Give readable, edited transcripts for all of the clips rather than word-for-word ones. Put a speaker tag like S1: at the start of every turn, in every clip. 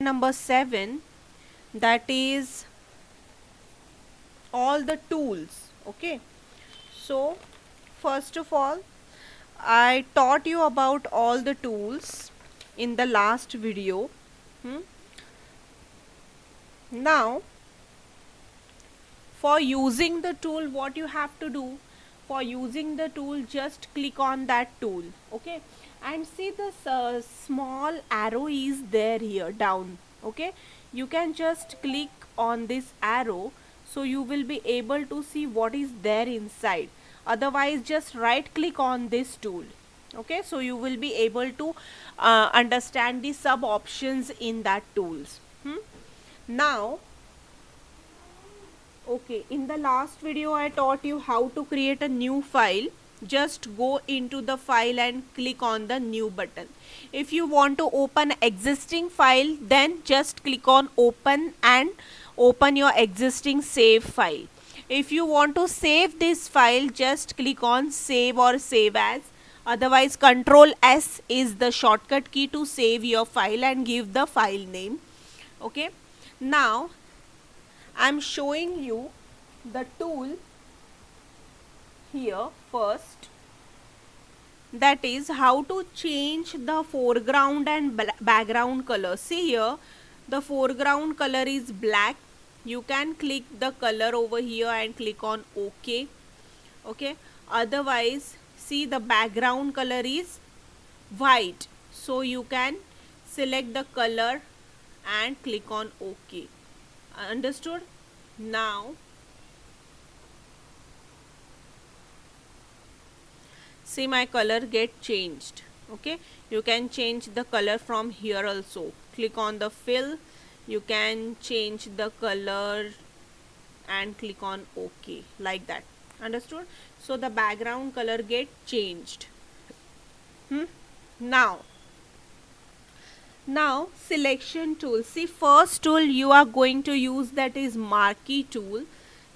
S1: number 7, that is all the tools. Okay, so first of all, I taught you about all the tools in the last video. Hmm? Now for using the tool, what you have to do, for using the tool, just click on that tool. Okay, and see this small arrow is there here down. Okay, you can just click on this arrow, so you will be able to see what is there inside. Otherwise, just right click on this tool. Okay, so you will be able to understand the sub options in that tools. Now, okay, in the last video I taught you how to create a new file. Just go into the file and click on the new button. If you want to open existing file, then just click on open and open your existing save file. If you want to save this file, just click on save or save as. Otherwise, Control S is the shortcut key to save your file and give the file name. Okay, now I am showing you the tool here first, that is how to change the foreground and background color. See here, the foreground color is black. You can click the color over here and click on OK. Okay, otherwise, see the background color is white, so you can select the color and click on OK. Understood? Now see my color get changed. Okay, you can change the color from here also. Click on the fill, you can change the color and click on OK, like that. Understood? So the background color get changed. Now selection tool. See, first tool you are going to use, that is marquee tool.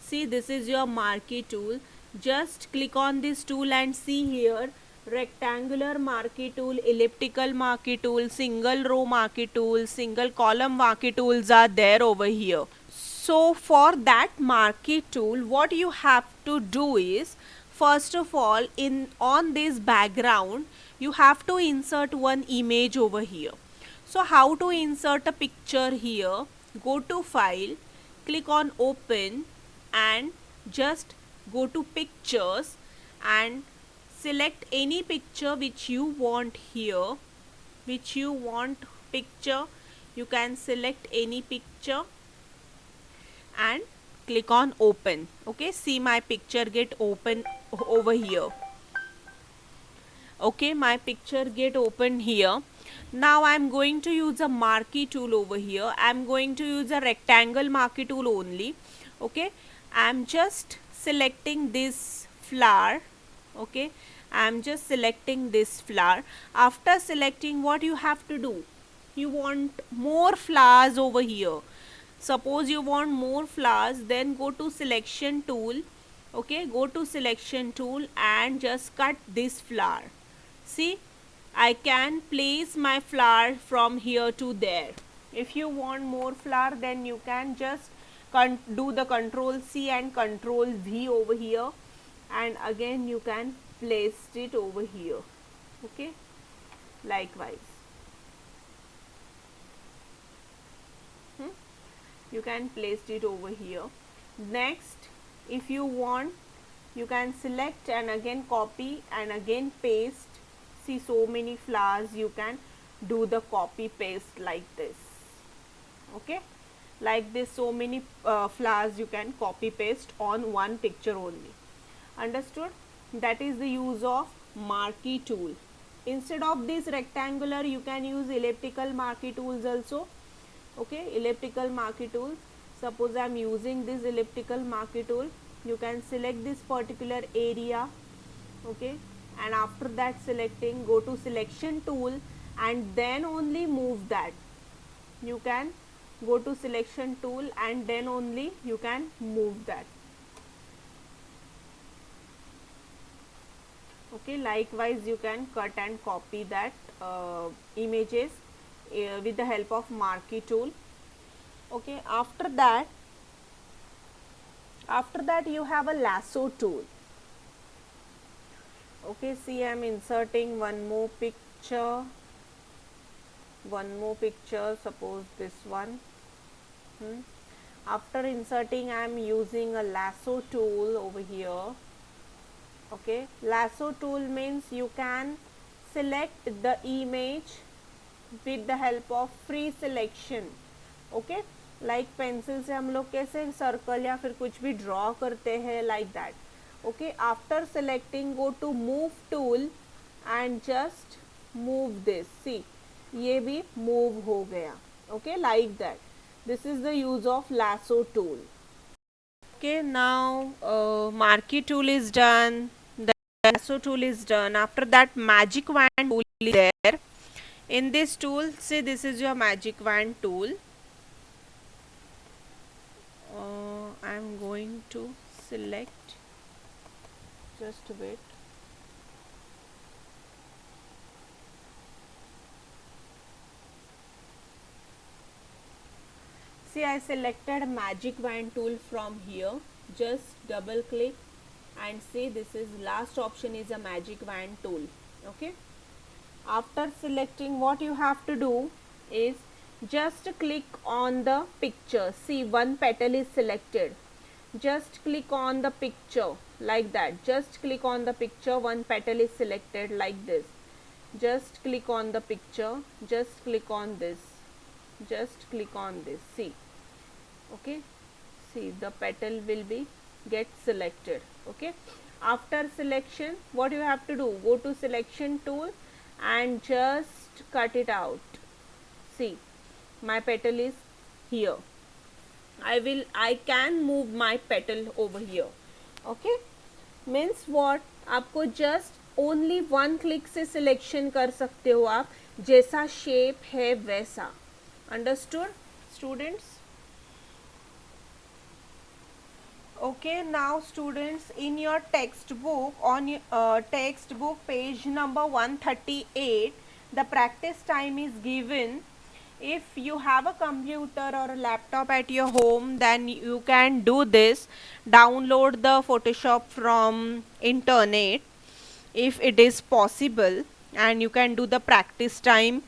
S1: See, this is your marquee tool. Just click on this tool and see here, rectangular marquee tool, elliptical marquee tool, single row marquee tool, single column marquee tools are there over here. So for that marquee tool, what you have to do is, first of all, in on this background you have to insert one image over here. So how to insert a picture here? Go to file, click on open and just go to pictures and select any picture which you want here. Which you want picture, you can select any picture and click on open. Okay, see my picture get open over here. Okay, my picture get open here. Now I am going to use a marquee tool over here. I am going to use a rectangle marquee tool only. Okay, I am just selecting this flower. Okay, I am just selecting this flower. After selecting, what you have to do, you want more flowers over here. Suppose you want more flowers, then go to selection tool. Okay, go to selection tool and just cut this flower. See, I can place my flower from here to there. If you want more flower, then you can just do the Control C and Control V over here, and again you can place it over here. Okay, likewise. You can place it over here. Next, if you want, you can select and again copy and again paste. See, so many flowers you can do the copy paste like this. Okay, like this, so many flowers you can copy paste on one picture only. Understood? That is the use of marquee tool. Instead of this rectangular, you can use elliptical marquee tools also. Okay, elliptical marquee tools. Suppose I am using this elliptical marquee tool, you can select this particular area. Okay, and after that selecting, go to selection tool and then only move that. You can go to selection tool and then only you can move that. Okay, likewise you can cut and copy that images with the help of marquee tool. Okay, after that you have a lasso tool. Okay, see, I am inserting one more picture, suppose this one. After inserting, I am using a lasso tool over here. Okay, lasso tool means you can select the image with the help of free selection. Okay, like pencil से हम लोग कैसे circle या फिर कुछ भी draw करते हैं, like that. Okay, after selecting go to move tool and just move this. See, ये भी मूव हो गया. Okay, like that. This is the use of lasso tool. Okay, now marquee tool is done, the lasso tool is done. After that, magic wand tool is there. In this tool, see, this is your magic wand tool. I am going to select, just wait. See, I selected magic wand tool from here. Just double click and see, this is last option is a magic wand tool. Okay, after selecting, what you have to do is just click on the picture. See, one petal is selected. Just click on the picture like that. Just click on the picture, one petal is selected like this. Just click on the picture, just click on this, just click on this. See, okay, see, the petal will be get selected. Okay, after selection, what you have to do, go to selection tool and just cut it out. See, my petal is here. I can move my petal over here. Okay, means what, आपको just only one click से selection कर सकते हो आप, जैसा shape है वैसा. Understood, students? Okay, now students, in your textbook, on your textbook page number 138, the practice time is given. If you have a computer or a laptop at your home, then you can do this. Download the Photoshop from internet if it is possible, and you can do the practice time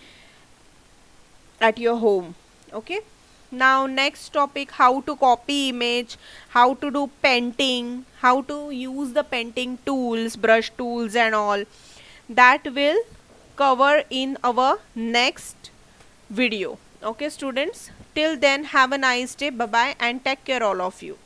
S1: at your home. Okay, now next topic, how to copy image, how to do painting, how to use the painting tools, brush tools and all, that will cover in our next video. Okay, students, till then, have a nice day. Bye bye and take care all of you.